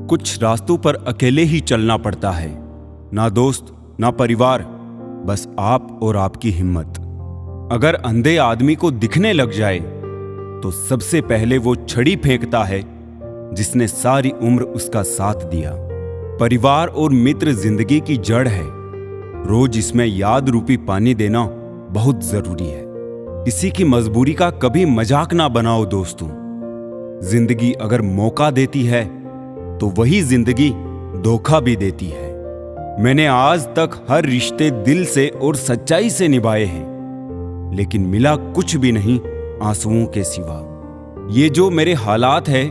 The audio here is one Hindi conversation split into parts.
कुछ रास्तों पर अकेले ही चलना पड़ता है, ना दोस्त ना परिवार, बस आप और आपकी हिम्मत। अगर अंधे आदमी को दिखने लग जाए तो सबसे पहले वो छड़ी फेंकता है जिसने सारी उम्र उसका साथ दिया। परिवार और मित्र जिंदगी की जड़ है, रोज इसमें याद रूपी पानी देना बहुत जरूरी है। किसी की मजबूरी का कभी मजाक ना बनाओ दोस्तों। जिंदगी अगर मौका देती है तो वही जिंदगी धोखा भी देती है। मैंने आज तक हर रिश्ते दिल से और सच्चाई से निभाए हैं, लेकिन मिला कुछ भी नहीं आंसुओं के सिवा। ये जो मेरे हालात है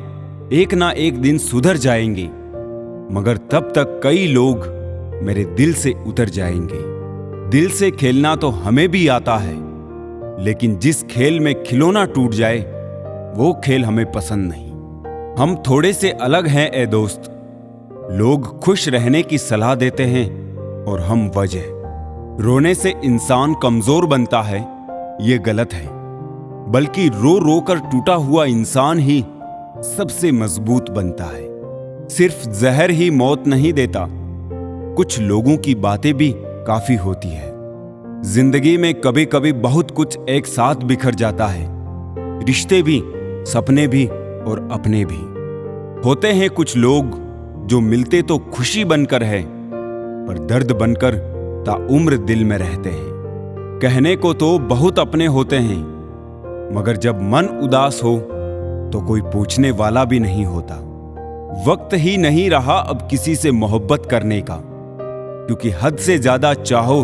एक ना एक दिन सुधर जाएंगे, मगर तब तक कई लोग मेरे दिल से उतर जाएंगे। दिल से खेलना तो हमें भी आता है, लेकिन जिस खेल में खिलौना टूट जाए वो खेल हमें पसंद नहीं। हम थोड़े से अलग हैं ए दोस्त। लोग खुश रहने की सलाह देते हैं और हम वजह। रोने से इंसान कमजोर बनता है, ये गलत है, बल्कि रो रो कर टूटा हुआ इंसान ही सबसे मजबूत बनता है। सिर्फ जहर ही मौत नहीं देता, कुछ लोगों की बातें भी काफी होती है। जिंदगी में कभी कभी बहुत कुछ एक साथ बिखर जाता है, रिश्ते भी, सपने भी और अपने भी। होते हैं कुछ लोग जो मिलते तो खुशी बनकर है, पर दर्द बनकर ताउम्र दिल में रहते हैं। कहने को तो बहुत अपने होते हैं, मगर जब मन उदास हो तो कोई पूछने वाला भी नहीं होता। वक्त ही नहीं रहा अब किसी से मोहब्बत करने का, क्योंकि हद से ज्यादा चाहो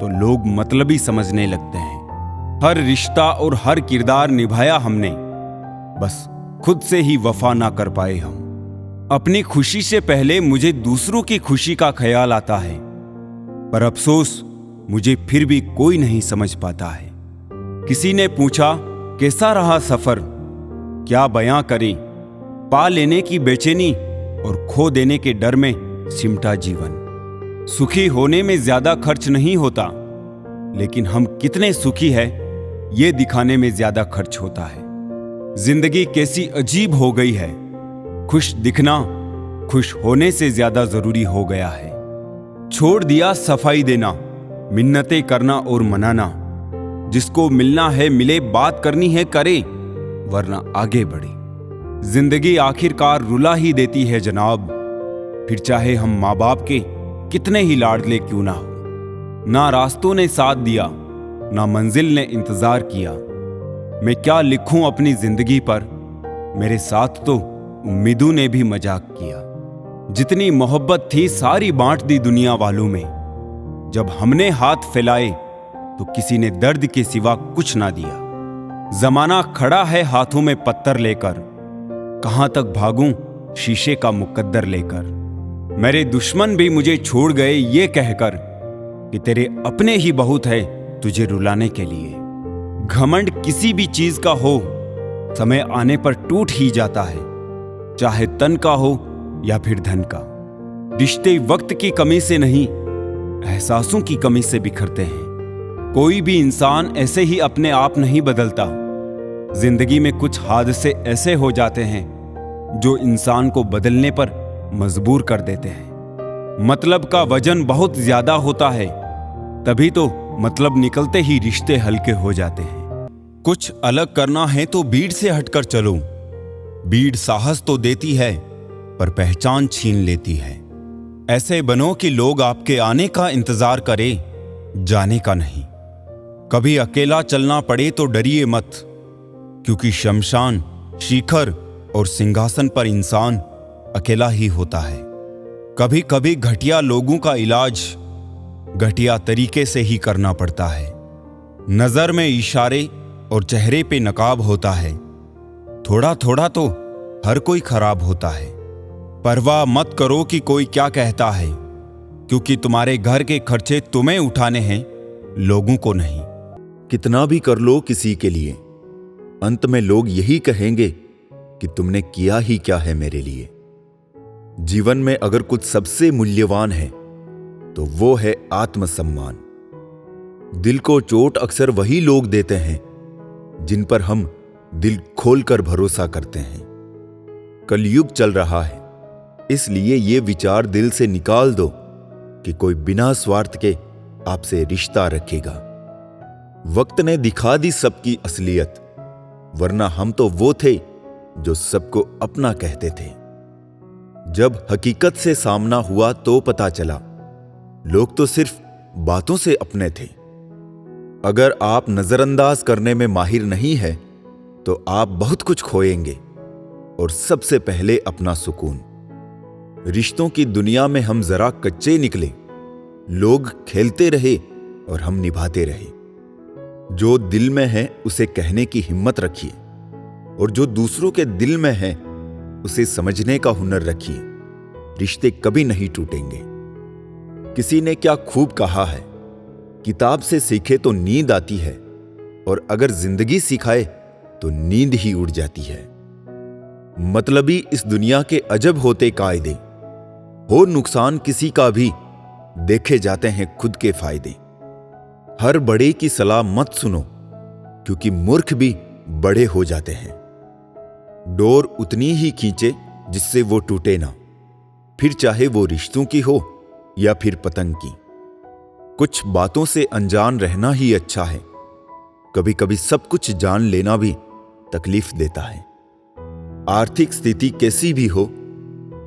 तो लोग मतलबी समझने लगते हैं। हर रिश्ता और हर किरदार निभाया हमने, बस खुद से ही वफा ना कर पाए हम। अपनी खुशी से पहले मुझे दूसरों की खुशी का ख्याल आता है, पर अफसोस मुझे फिर भी कोई नहीं समझ पाता है। किसी ने पूछा कैसा रहा सफर, क्या बयां करें, पा लेने की बेचैनी और खो देने के डर में सिमटा जीवन। सुखी होने में ज्यादा खर्च नहीं होता, लेकिन हम कितने सुखी हैं ये दिखाने में ज्यादा खर्च होता है। जिंदगी कैसी अजीब हो गई है, खुश दिखना खुश होने से ज्यादा जरूरी हो गया है। छोड़ दिया सफाई देना, मिन्नतें करना और मनाना। जिसको मिलना है मिले, बात करनी है करे, वरना आगे बढ़े। जिंदगी आखिरकार रुला ही देती है जनाब, फिर चाहे हम माँ बाप के कितने ही लाडले क्यों ना हो। ना रास्तों ने साथ दिया, ना मंजिल ने इंतजार किया। मैं क्या लिखूं अपनी जिंदगी पर, मेरे साथ तो उम्मीदों ने भी मजाक किया। जितनी मोहब्बत थी सारी बांट दी दुनिया वालों में। जब हमने हाथ फैलाए तो किसी ने दर्द के सिवा कुछ ना दिया। जमाना खड़ा है हाथों में पत्थर लेकर, कहां तक भागूं शीशे का मुकद्दर लेकर। मेरे दुश्मन भी मुझे छोड़ गए ये कहकर कि तेरे अपने ही बहुत है तुझे रुलाने के लिए। घमंड किसी भी चीज का हो, समय आने पर टूट ही जाता है, चाहे तन का हो या फिर धन का। रिश्ते वक्त की कमी से नहीं, एहसासों की कमी से बिखरते हैं। कोई भी इंसान ऐसे ही अपने आप नहीं बदलता। जिंदगी में कुछ हादसे ऐसे हो जाते हैं जो इंसान को बदलने पर मजबूर कर देते हैं। मतलब का वजन बहुत ज्यादा होता है, तभी तो मतलब निकलते ही रिश्ते हल्के हो जाते हैं। कुछ अलग करना है तो भीड़ से हटकर चलो। भीड़ साहस तो देती है पर पहचान छीन लेती है। ऐसे बनो कि लोग आपके आने का इंतजार करें, जाने का नहीं। कभी अकेला चलना पड़े तो डरिए मत, क्योंकि शमशान, शिखर और सिंहासन पर इंसान अकेला ही होता है। कभी कभी घटिया लोगों का इलाज घटिया तरीके से ही करना पड़ता है। नजर में इशारे और चेहरे पे नकाब होता है। थोड़ा थोड़ा तो हर कोई खराब होता है। परवाह मत करो कि कोई क्या कहता है, क्योंकि तुम्हारे घर के खर्चे तुम्हें उठाने हैं, लोगों को नहीं। कितना भी कर लो किसी के लिए, अंत में लोग यही कहेंगे कि तुमने किया ही क्या है मेरे लिए। जीवन में अगर कुछ सबसे मूल्यवान है तो वो है आत्मसम्मान। दिल को चोट अक्सर वही लोग देते हैं जिन पर हम दिल खोलकर भरोसा करते हैं। कलयुग चल रहा है, इसलिए ये विचार दिल से निकाल दो कि कोई बिना स्वार्थ के आपसे रिश्ता रखेगा। वक्त ने दिखा दी सबकी असलियत, वरना हम तो वो थे जो सबको अपना कहते थे। जब हकीकत से सामना हुआ तो पता चला लोग तो सिर्फ बातों से अपने थे। अगर आप नजरअंदाज करने में माहिर नहीं है तो आप बहुत कुछ खोएंगे, और सबसे पहले अपना सुकून। रिश्तों की दुनिया में हम जरा कच्चे निकले। लोग खेलते रहे और हम निभाते रहे। जो दिल में है उसे कहने की हिम्मत रखिए, और जो दूसरों के दिल में है उसे समझने का हुनर रखिए। रिश्ते कभी नहीं टूटेंगे। किसी ने क्या खूब कहा है, किताब से सीखे तो नींद आती है, और अगर जिंदगी सिखाए तो नींद ही उड़ जाती है। मतलबी इस दुनिया के अजब होते कायदे, हो नुकसान किसी का भी देखे जाते हैं खुद के फायदे। हर बड़े की सलाह मत सुनो, क्योंकि मूर्ख भी बड़े हो जाते हैं। डोर उतनी ही खींचे जिससे वो टूटे ना, फिर चाहे वो रिश्तों की हो या फिर पतंग की। कुछ बातों से अनजान रहना ही अच्छा है। कभी कभी सब कुछ जान लेना भी तकलीफ देता है। आर्थिक स्थिति कैसी भी हो,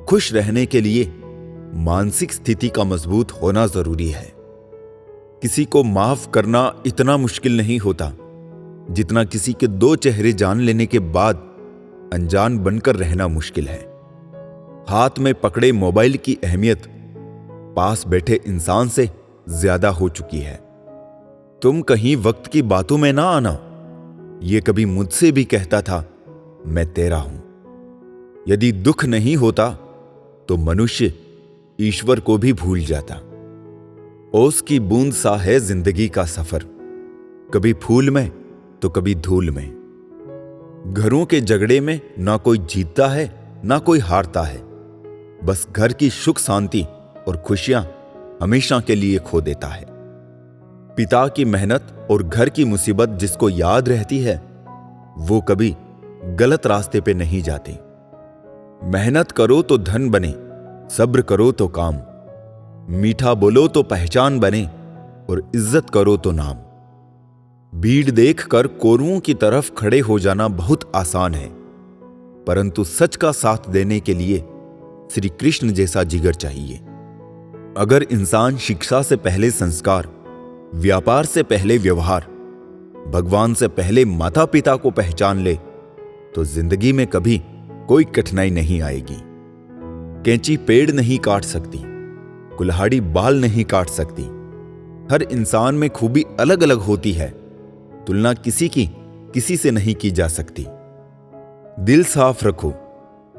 खुश रहने के लिए मानसिक स्थिति का मजबूत होना जरूरी है। किसी को माफ करना इतना मुश्किल नहीं होता जितना किसी के दो चेहरे जान लेने के बाद अनजान बनकर रहना मुश्किल है। हाथ में पकड़े मोबाइल की अहमियत पास बैठे इंसान से ज्यादा हो चुकी है। तुम कहीं वक्त की बातों में ना आना, ये कभी मुझसे भी कहता था मैं तेरा हूं। यदि दुख नहीं होता तो मनुष्य ईश्वर को भी भूल जाता। ओस की बूंद सा है जिंदगी का सफर, कभी फूल में तो कभी धूल में। घरों के झगड़े में ना कोई जीतता है ना कोई हारता है, बस घर की सुख शांति और खुशियां हमेशा के लिए खो देता है। पिता की मेहनत और घर की मुसीबत जिसको याद रहती है वो कभी गलत रास्ते पे नहीं जाते। मेहनत करो तो धन बने, सब्र करो तो काम, मीठा बोलो तो पहचान बने, और इज्जत करो तो नाम। भीड़ देखकर कोरुओं की तरफ खड़े हो जाना बहुत आसान है, परंतु सच का साथ देने के लिए श्री कृष्ण जैसा जिगर चाहिए। अगर इंसान शिक्षा से पहले संस्कार, व्यापार से पहले व्यवहार, भगवान से पहले माता पिता को पहचान ले तो जिंदगी में कभी कोई कठिनाई नहीं आएगी। कैंची पेड़ नहीं काट सकती, कुल्हाड़ी बाल नहीं काट सकती। हर इंसान में खूबी अलग अलग होती है, तुलना किसी की किसी से नहीं की जा सकती। दिल साफ रखो,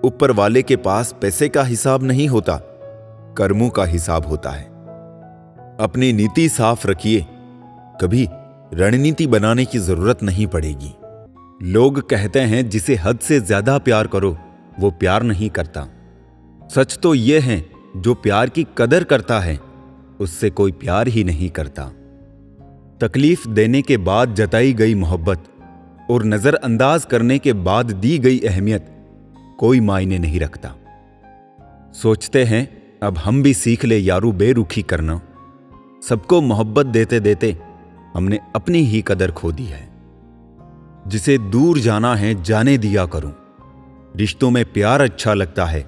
ऊपर वाले के पास पैसे का हिसाब नहीं होता, कर्मों का हिसाब होता है। अपनी नीति साफ रखिए, कभी रणनीति बनाने की जरूरत नहीं पड़ेगी। लोग कहते हैं जिसे हद से ज्यादा प्यार करो वो प्यार नहीं करता। सच तो यह है जो प्यार की कदर करता है उससे कोई प्यार ही नहीं करता। तकलीफ देने के बाद जताई गई मोहब्बत और नजरअंदाज करने के बाद दी गई अहमियत कोई मायने नहीं रखता। सोचते हैं अब हम भी सीख ले यारू बेरुखी करना। सबको मोहब्बत देते देते हमने अपनी ही कदर खो दी है। जिसे दूर जाना है जाने दिया करूं। रिश्तों में प्यार अच्छा लगता है,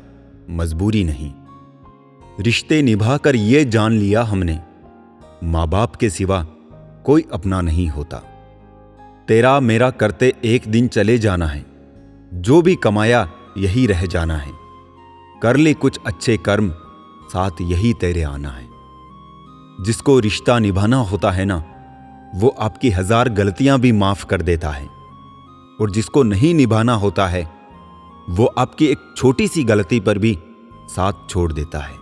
मजबूरी नहीं। रिश्ते निभाकर ये जान लिया हमने, माँ बाप के सिवा कोई अपना नहीं होता। तेरा मेरा करते एक दिन चले जाना है, जो भी कमाया यही रह जाना है। कर ले कुछ अच्छे कर्म, साथ यही तेरे आना है। जिसको रिश्ता निभाना होता है ना, वो आपकी 1000 गलतियां भी माफ कर देता है, और जिसको नहीं निभाना होता है वो आपकी एक छोटी सी गलती पर भी साथ छोड़ देता है।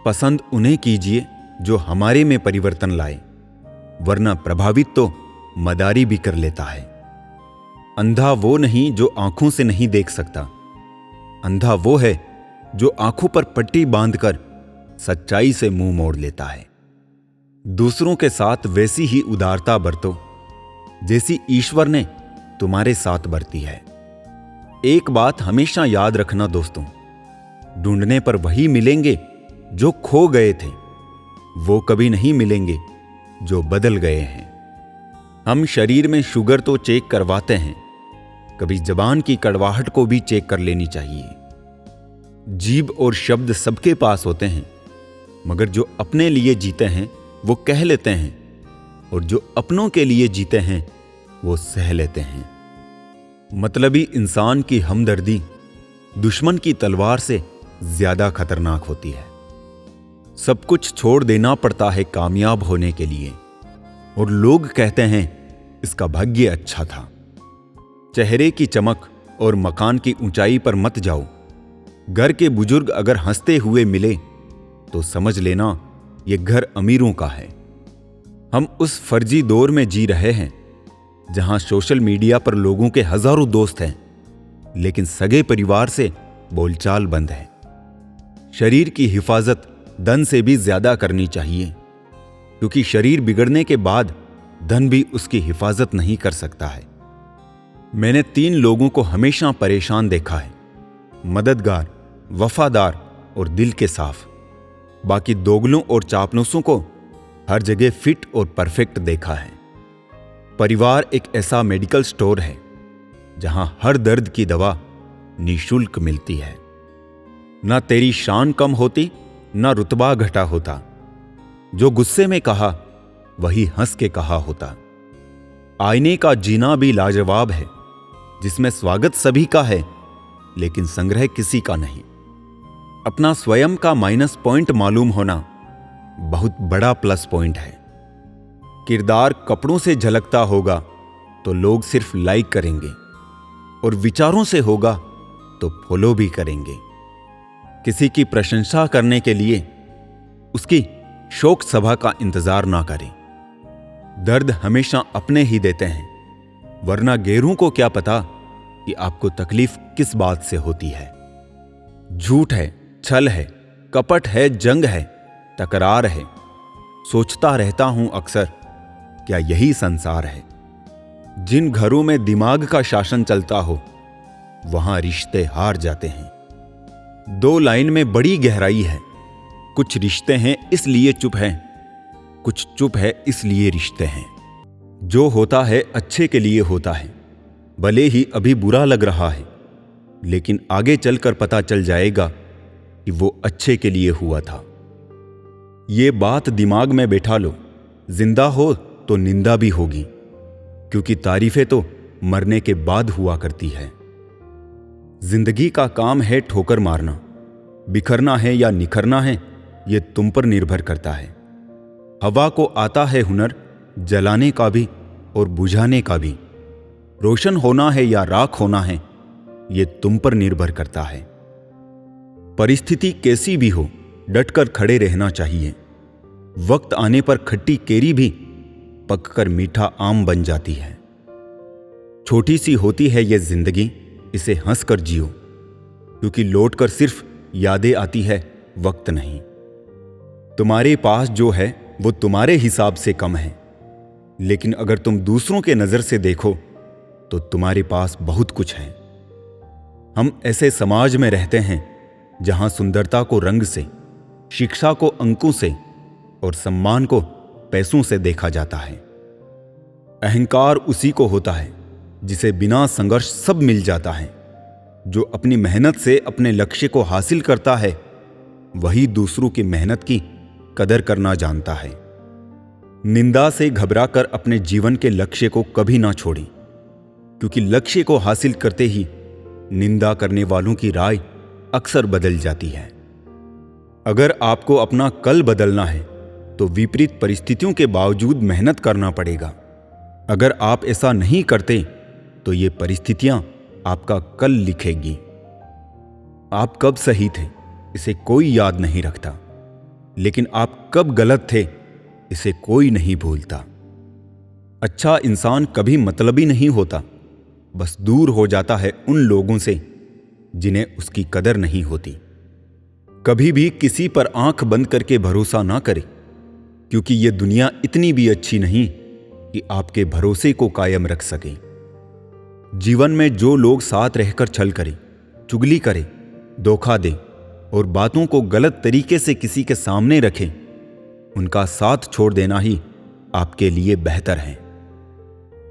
पसंद उन्हें कीजिए जो हमारे में परिवर्तन लाए, वरना प्रभावित तो मदारी भी कर लेता है। अंधा वो नहीं जो आंखों से नहीं देख सकता, अंधा वो है जो आंखों पर पट्टी बांधकर सच्चाई से मुंह मोड़ लेता है। दूसरों के साथ वैसी ही उदारता बरतो जैसी ईश्वर ने तुम्हारे साथ बरती है। एक बात हमेशा याद रखना दोस्तों, ढूंढने पर वही मिलेंगे जो खो गए थे। वो कभी नहीं मिलेंगे जो बदल गए हैं। हम शरीर में शुगर तो चेक करवाते हैं, कभी जबान की कड़वाहट को भी चेक कर लेनी चाहिए। जीभ और शब्द सबके पास होते हैं, मगर जो अपने लिए जीते हैं वो कह लेते हैं, और जो अपनों के लिए जीते हैं वो सह लेते हैं। मतलबी इंसान की हमदर्दी दुश्मन की तलवार से ज्यादा खतरनाक होती है। सब कुछ छोड़ देना पड़ता है कामयाब होने के लिए, और लोग कहते हैं इसका भाग्य अच्छा था। चेहरे की चमक और मकान की ऊंचाई पर मत जाओ। घर के बुजुर्ग अगर हंसते हुए मिले तो समझ लेना यह घर अमीरों का है। हम उस फर्जी दौर में जी रहे हैं जहां सोशल मीडिया पर लोगों के हजारों दोस्त हैं, लेकिन सगे परिवार से बोलचाल बंद है। शरीर की हिफाजत धन से भी ज्यादा करनी चाहिए, क्योंकि शरीर बिगड़ने के बाद धन भी उसकी हिफाजत नहीं कर सकता है। मैंने 3 लोगों को हमेशा परेशान देखा है, मददगार, वफादार और दिल के साफ। बाकी दोगलों और चापलूसों को हर जगह फिट और परफेक्ट देखा है। परिवार एक ऐसा मेडिकल स्टोर है जहां हर दर्द की दवा निःशुल्क मिलती है। ना तेरी शान कम होती, ना रुतबा घटा होता। जो गुस्से में कहा वही हंस के कहा होता। आईने का जीना भी लाजवाब है, जिसमें स्वागत सभी का है लेकिन संग्रह किसी का नहीं। अपना स्वयं का माइनस पॉइंट मालूम होना बहुत बड़ा प्लस पॉइंट है। किरदार कपड़ों से झलकता होगा तो लोग सिर्फ लाइक करेंगे, और विचारों से होगा तो फॉलो भी करेंगे। किसी की प्रशंसा करने के लिए उसकी शोक सभा का इंतजार ना करें। दर्द हमेशा अपने ही देते हैं, वरना गैरों को क्या पता कि आपको तकलीफ किस बात से होती है। झूठ है, छल है, कपट है, जंग है, तकरार है। सोचता रहता हूं अक्सर, क्या यही संसार है? जिन घरों में दिमाग का शासन चलता हो वहां रिश्ते हार जाते हैं। 2 लाइन में बड़ी गहराई है। कुछ रिश्ते हैं इसलिए चुप हैं, कुछ चुप है इसलिए रिश्ते हैं। जो होता है अच्छे के लिए होता है, भले ही अभी बुरा लग रहा है, लेकिन आगे चलकर पता चल जाएगा कि वो अच्छे के लिए हुआ था। ये बात दिमाग में बैठा लो, जिंदा हो तो निंदा भी होगी, क्योंकि तारीफें तो मरने के बाद हुआ करती है। जिंदगी का काम है ठोकर मारना। बिखरना है या निखरना है, यह तुम पर निर्भर करता है। हवा को आता है हुनर जलाने का भी और बुझाने का भी। रोशन होना है या राख होना है, यह तुम पर निर्भर करता है। परिस्थिति कैसी भी हो, डटकर खड़े रहना चाहिए। वक्त आने पर खट्टी केरी भी पककर मीठा आम बन जाती है। छोटी सी होती है यह जिंदगी, इसे हंसकर जियो, क्योंकि लौटकर सिर्फ यादें आती है, वक्त नहीं। तुम्हारे पास जो है वो तुम्हारे हिसाब से कम है, लेकिन अगर तुम दूसरों के नजर से देखो तो तुम्हारे पास बहुत कुछ है। हम ऐसे समाज में रहते हैं जहां सुंदरता को रंग से, शिक्षा को अंकों से और सम्मान को पैसों से देखा जाता है। अहंकार उसी को होता है जिसे बिना संघर्ष सब मिल जाता है। जो अपनी मेहनत से अपने लक्ष्य को हासिल करता है, वही दूसरों की मेहनत की कदर करना जानता है। निंदा से घबराकर अपने जीवन के लक्ष्य को कभी ना छोड़ें, क्योंकि लक्ष्य को हासिल करते ही निंदा करने वालों की राय अक्सर बदल जाती है। अगर आपको अपना कल बदलना है तो विपरीत परिस्थितियों के बावजूद मेहनत करना पड़ेगा। अगर आप ऐसा नहीं करते तो ये परिस्थितियां आपका कल लिखेगी। आप कब सही थे इसे कोई याद नहीं रखता, लेकिन आप कब गलत थे इसे कोई नहीं भूलता। अच्छा इंसान कभी मतलबी नहीं होता, बस दूर हो जाता है उन लोगों से जिन्हें उसकी कदर नहीं होती। कभी भी किसी पर आंख बंद करके भरोसा ना करें, क्योंकि यह दुनिया इतनी भी अच्छी नहीं कि आपके भरोसे को कायम रख सके। जीवन में जो लोग साथ रहकर छल करें, चुगली करें, धोखा दें और बातों को गलत तरीके से किसी के सामने रखें, उनका साथ छोड़ देना ही आपके लिए बेहतर है।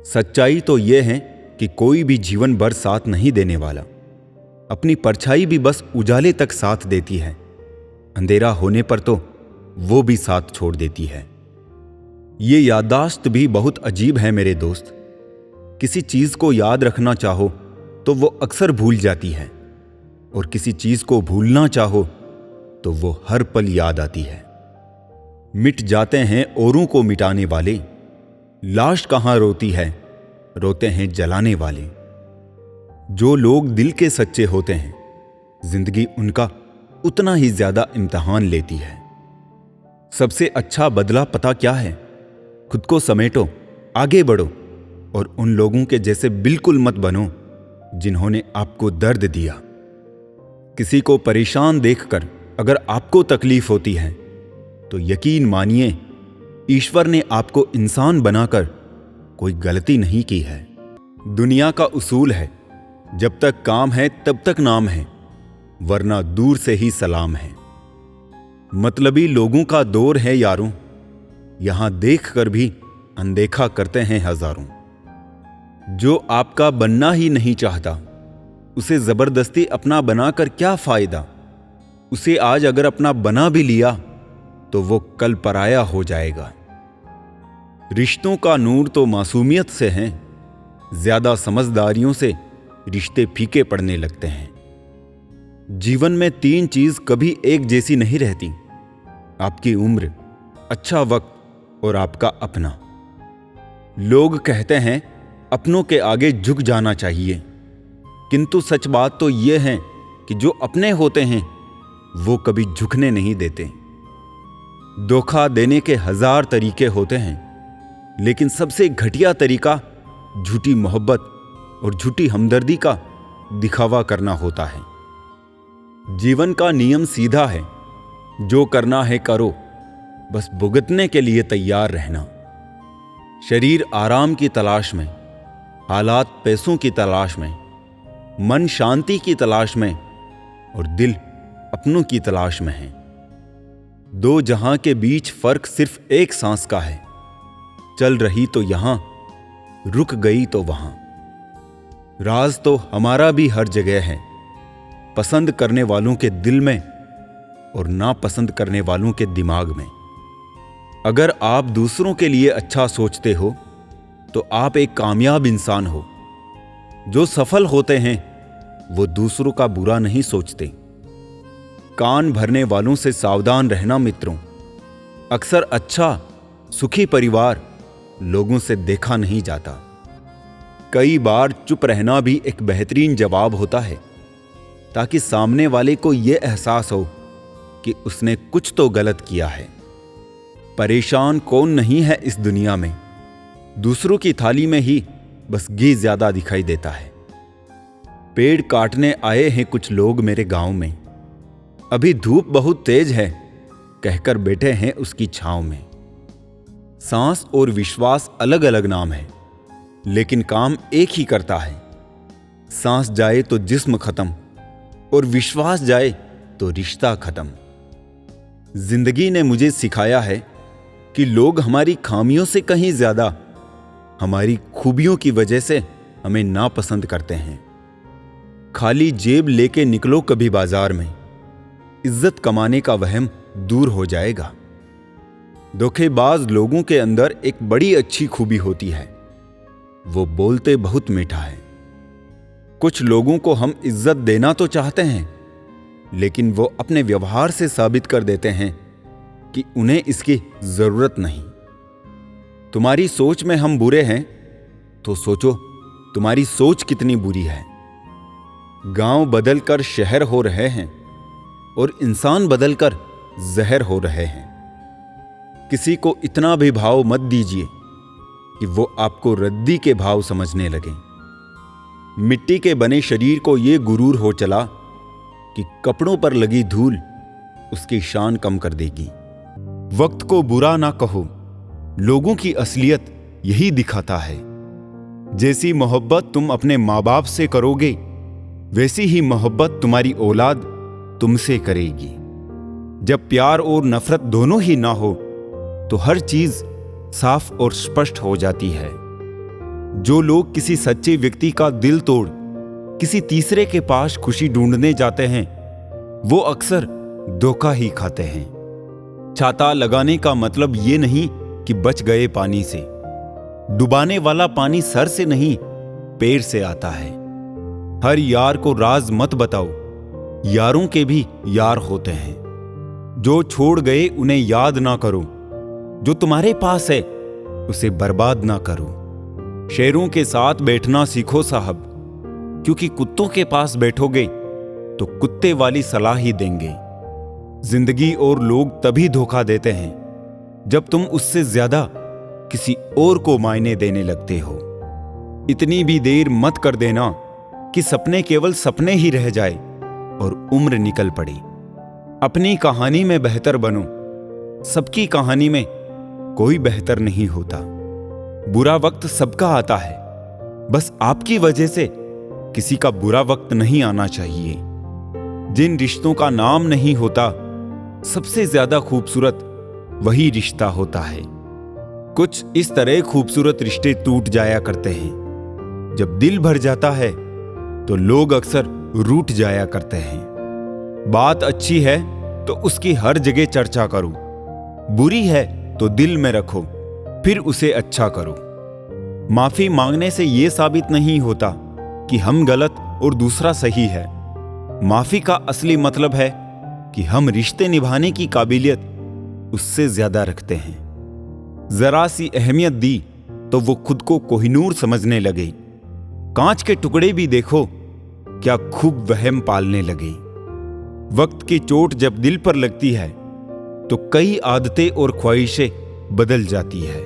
सच्चाई तो यह है कि कोई भी जीवन भर साथ नहीं देने वाला। अपनी परछाई भी बस उजाले तक साथ देती है, अंधेरा होने पर तो वो भी साथ छोड़ देती है। ये याददाश्त भी बहुत अजीब है मेरे दोस्त। किसी चीज को याद रखना चाहो तो वो अक्सर भूल जाती है, और किसी चीज को भूलना चाहो तो वो हर पल याद आती है। मिट जाते हैं औरों को मिटाने वाले, लाश कहां रोती है, रोते हैं जलाने वाले। जो लोग दिल के सच्चे होते हैं, जिंदगी उनका उतना ही ज्यादा इम्तिहान लेती है। सबसे अच्छा बदला पता क्या है? खुद को समेटो, आगे बढ़ो और उन लोगों के जैसे बिल्कुल मत बनो जिन्होंने आपको दर्द दिया। किसी को परेशान देखकर अगर आपको तकलीफ होती है तो यकीन मानिए ईश्वर ने आपको इंसान बनाकर कोई गलती नहीं की है। दुनिया का उसूल है, जब तक काम है तब तक नाम है, वरना दूर से ही सलाम है। मतलबी लोगों का दौर है यारों, यहां देखकर भी अनदेखा करते हैं हजारों। जो आपका बनना ही नहीं चाहता, उसे जबरदस्ती अपना बनाकर क्या फायदा। उसे आज अगर अपना बना भी लिया तो वो कल पराया हो जाएगा। रिश्तों का नूर तो मासूमियत से है, ज्यादा समझदारियों से रिश्ते फीके पड़ने लगते हैं। जीवन में 3 चीज कभी एक जैसी नहीं रहती: आपकी उम्र, अच्छा वक्त और आपका अपना। लोग कहते हैं अपनों के आगे झुक जाना चाहिए, किंतु सच बात तो यह है कि जो अपने होते हैं वो कभी झुकने नहीं देते। धोखा देने के 1000 तरीके होते हैं, लेकिन सबसे घटिया तरीका झूठी मोहब्बत और झूठी हमदर्दी का दिखावा करना होता है। जीवन का नियम सीधा है, जो करना है करो, बस भुगतने के लिए तैयार रहना। शरीर आराम की तलाश में, हालात पैसों की तलाश में, मन शांति की तलाश में और दिल अपनों की तलाश में है। 2 जहां के बीच फर्क सिर्फ एक सांस का है, चल रही तो यहां, रुक गई तो वहां। राज तो हमारा भी हर जगह है, पसंद करने वालों के दिल में और नापसंद करने वालों के दिमाग में। अगर आप दूसरों के लिए अच्छा सोचते हो तो आप एक कामयाब इंसान हो। जो सफल होते हैं वो दूसरों का बुरा नहीं सोचते। कान भरने वालों से सावधान रहना मित्रों। अक्सर अच्छा सुखी परिवार लोगों से देखा नहीं जाता। कई बार चुप रहना भी एक बेहतरीन जवाब होता है, ताकि सामने वाले को यह एहसास हो कि उसने कुछ तो गलत किया है। परेशान कौन नहीं है इस दुनिया में, दूसरों की थाली में ही बस घी ज्यादा दिखाई देता है। पेड़ काटने आए हैं कुछ लोग मेरे गांव में, अभी धूप बहुत तेज है कहकर बैठे हैं उसकी छांव में। सांस और विश्वास अलग अलग नाम है, लेकिन काम एक ही करता है। सांस जाए तो जिस्म खत्म और विश्वास जाए तो रिश्ता खत्म। जिंदगी ने मुझे सिखाया है कि लोग हमारी खामियों से कहीं ज्यादा हमारी खूबियों की वजह से हमें नापसंद करते हैं। खाली जेब लेके निकलो कभी बाजार में, इज्जत कमाने का वहम दूर हो जाएगा। धोखेबाज लोगों के अंदर एक बड़ी अच्छी खूबी होती है, वो बोलते बहुत मीठा है। कुछ लोगों को हम इज्जत देना तो चाहते हैं, लेकिन वो अपने व्यवहार से साबित कर देते हैं कि उन्हें इसकी जरूरत नहीं। तुम्हारी सोच में हम बुरे हैं तो सोचो तुम्हारी सोच कितनी बुरी है। गांव बदलकर शहर हो रहे हैं और इंसान बदलकर जहर हो रहे हैं। किसी को इतना भी भाव मत दीजिए कि वो आपको रद्दी के भाव समझने लगे। मिट्टी के बने शरीर को ये गुरूर हो चला कि कपड़ों पर लगी धूल उसकी शान कम कर देगी। वक्त को बुरा ना कहो, लोगों की असलियत यही दिखाता है। जैसी मोहब्बत तुम अपने माँ बाप से करोगे, वैसी ही मोहब्बत तुम्हारी औलाद तुमसे करेगी। जब प्यार और नफरत दोनों ही ना हो तो हर चीज साफ और स्पष्ट हो जाती है। जो लोग किसी सच्चे व्यक्ति का दिल तोड़ किसी तीसरे के पास खुशी ढूंढने जाते हैं वो अक्सर धोखा ही खाते हैं। छाता लगाने का मतलब ये नहीं कि बच गए पानी से। डुबाने वाला पानी सर से नहीं पैर से आता है। हर यार को राज मत बताओ, यारों के भी यार होते हैं। जो छोड़ गए उन्हें याद ना करो, जो तुम्हारे पास है उसे बर्बाद ना करो। शेरों के साथ बैठना सीखो साहब, क्योंकि कुत्तों के पास बैठोगे तो कुत्ते वाली सलाह ही देंगे। जिंदगी और लोग तभी धोखा देते हैं जब तुम उससे ज्यादा किसी और को मायने देने लगते हो। इतनी भी देर मत कर देना कि सपने केवल सपने ही रह जाए और उम्र निकल पड़े। अपनी कहानी में बेहतर बनो। सबकी कहानी में कोई बेहतर नहीं होता। बुरा वक्त सबका आता है, बस आपकी वजह से किसी का बुरा वक्त नहीं आना चाहिए। जिन रिश्तों का नाम नहीं होता सबसे ज्यादा खूबसूरत वही रिश्ता होता है। कुछ इस तरह खूबसूरत रिश्ते टूट जाया करते हैं। जब दिल भर जाता है तो लोग अक्सर रूठ जाया करते हैं। बात अच्छी है तो उसकी हर जगह चर्चा करो, बुरी है तो दिल में रखो, फिर उसे अच्छा करो। माफी मांगने से यह साबित नहीं होता कि हम गलत और दूसरा सही है। माफी का असली मतलब है कि हम रिश्ते निभाने की काबिलियत उससे ज्यादा रखते हैं। जरा सी अहमियत दी तो वो खुद को कोहिनूर समझने लगे। कांच के टुकड़े भी देखो क्या खूब वहम पालने लगे। वक्त की चोट जब दिल पर लगती है तो कई आदतें और ख्वाहिशें बदल जाती है।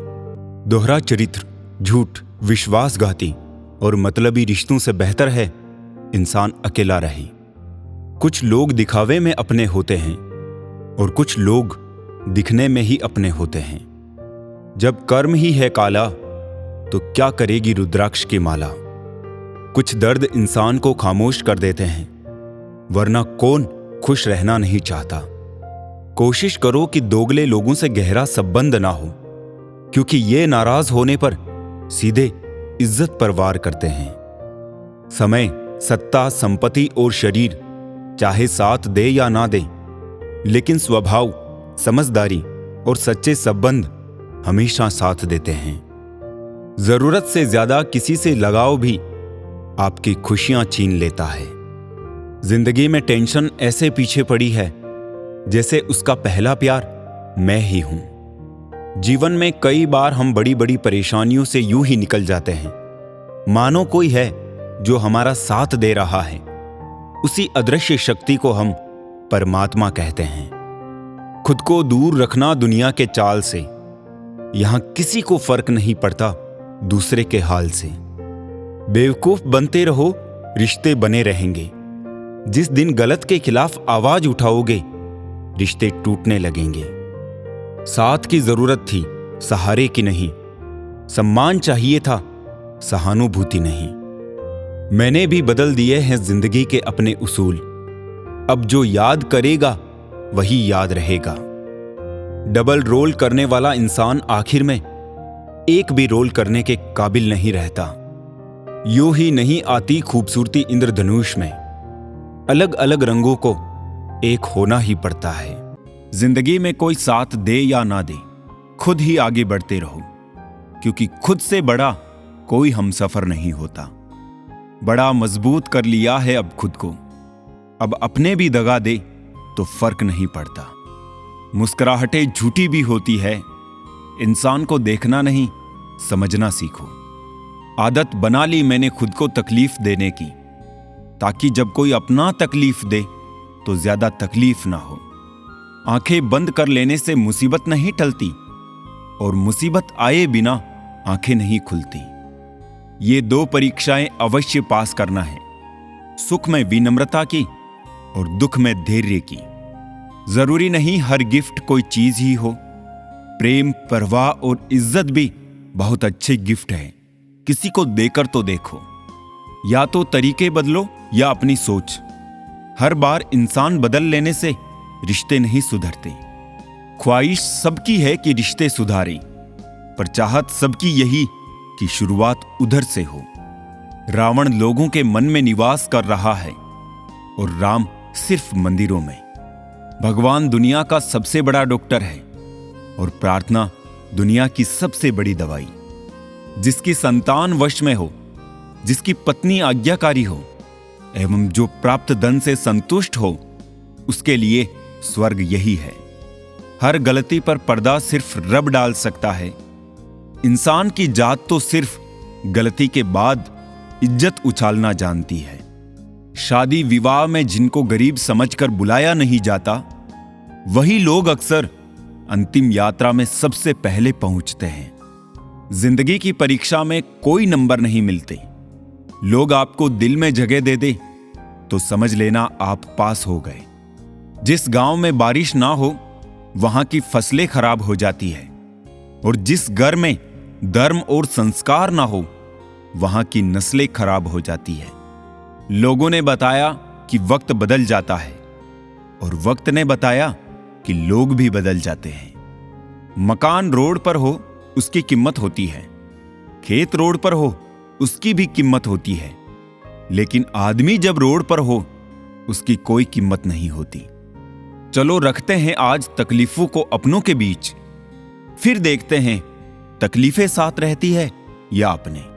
दोहरा चरित्र, झूठ, विश्वासघाती और मतलबी रिश्तों से बेहतर है इंसान अकेला रहे। कुछ लोग दिखावे में अपने होते हैं और कुछ लोग दिखने में ही अपने होते हैं। जब कर्म ही है काला तो क्या करेगी रुद्राक्ष की माला। कुछ दर्द इंसान को खामोश कर देते हैं, वरना कौन खुश रहना नहीं चाहता। कोशिश करो कि दोगले लोगों से गहरा संबंध ना हो, क्योंकि ये नाराज होने पर सीधे इज्जत पर वार करते हैं। समय, सत्ता, संपत्ति और शरीर चाहे साथ दे या ना दे, लेकिन स्वभाव, समझदारी और सच्चे संबंध हमेशा साथ देते हैं। जरूरत से ज्यादा किसी से लगाव भी आपकी खुशियां छीन लेता है। जिंदगी में टेंशन ऐसे पीछे पड़ी है जैसे उसका पहला प्यार मैं ही हूं। जीवन में कई बार हम बड़ी बड़ी परेशानियों से यूं ही निकल जाते हैं, मानो कोई है जो हमारा साथ दे रहा है। उसी अदृश्य शक्ति को हम परमात्मा कहते हैं। खुद को दूर रखना दुनिया के चाल से। यहां किसी को फर्क नहीं पड़ता दूसरे के हाल से। बेवकूफ बनते रहो, रिश्ते बने रहेंगे। जिस दिन गलत के खिलाफ आवाज उठाओगे, रिश्ते टूटने लगेंगे। साथ की जरूरत थी, सहारे की नहीं। सम्मान चाहिए था, सहानुभूति नहीं। मैंने भी बदल दिए हैं जिंदगी के अपने उसूल। अब जो याद करेगा वही याद रहेगा। डबल रोल करने वाला इंसान आखिर में एक भी रोल करने के काबिल नहीं रहता। यूं ही नहीं आती खूबसूरती इंद्रधनुष में, अलग अलग रंगों को एक होना ही पड़ता है। जिंदगी में कोई साथ दे या ना दे, खुद ही आगे बढ़ते रहो, क्योंकि खुद से बड़ा कोई हमसफर नहीं होता। बड़ा मजबूत कर लिया है अब खुद को, अब अपने भी दगा दे तो फर्क नहीं पड़ता। मुस्कुराहटें झूठी भी होती है, इंसान को देखना नहीं समझना सीखो। आदत बना ली मैंने खुद को तकलीफ देने की, ताकि जब कोई अपना तकलीफ दे तो ज्यादा तकलीफ ना हो। आंखें बंद कर लेने से मुसीबत नहीं टलती, और मुसीबत आए बिना आंखें नहीं खुलती। ये दो परीक्षाएं अवश्य पास करना है, सुख में विनम्रता की और दुख में धैर्य की। जरूरी नहीं हर गिफ्ट कोई चीज ही हो। प्रेम, परवाह और इज्जत भी बहुत अच्छे गिफ्ट है। किसी को देकर तो देखो। या तो तरीके बदलो या अपनी सोच। हर बार इंसान बदल लेने से रिश्ते नहीं सुधरते। ख्वाहिश सबकी है कि रिश्ते सुधारें, पर चाहत सबकी यही कि शुरुआत उधर से हो। रावण लोगों के मन में निवास कर रहा है और राम सिर्फ मंदिरों में। भगवान दुनिया का सबसे बड़ा डॉक्टर है और प्रार्थना दुनिया की सबसे बड़ी दवाई। जिसकी संतान वश में हो, जिसकी पत्नी आज्ञाकारी हो एवं जो प्राप्त धन से संतुष्ट हो, उसके लिए स्वर्ग यही है। हर गलती पर पर्दा सिर्फ रब डाल सकता है। इंसान की जात तो सिर्फ गलती के बाद इज्जत उछालना जानती है। शादी विवाह में जिनको गरीब समझकर बुलाया नहीं जाता, वही लोग अक्सर अंतिम यात्रा में सबसे पहले पहुंचते हैं। जिंदगी की परीक्षा में कोई नंबर नहीं मिलते। लोग आपको दिल में जगह दे दे तो समझ लेना आप पास हो गए। जिस गांव में बारिश ना हो, वहां की फसलें खराब हो जाती है, और जिस घर में धर्म और संस्कार ना हो, वहां की नस्लें खराब हो जाती है। लोगों ने बताया कि वक्त बदल जाता है, और वक्त ने बताया कि लोग भी बदल जाते हैं। मकान रोड पर हो, उसकी कीमत होती है। खेत रोड पर हो, उसकी भी कीमत होती है। लेकिन आदमी जब रोड पर हो, उसकी कोई कीमत नहीं होती। चलो रखते हैं आज तकलीफों को अपनों के बीच, फिर देखते हैं तकलीफें साथ रहती है या अपने।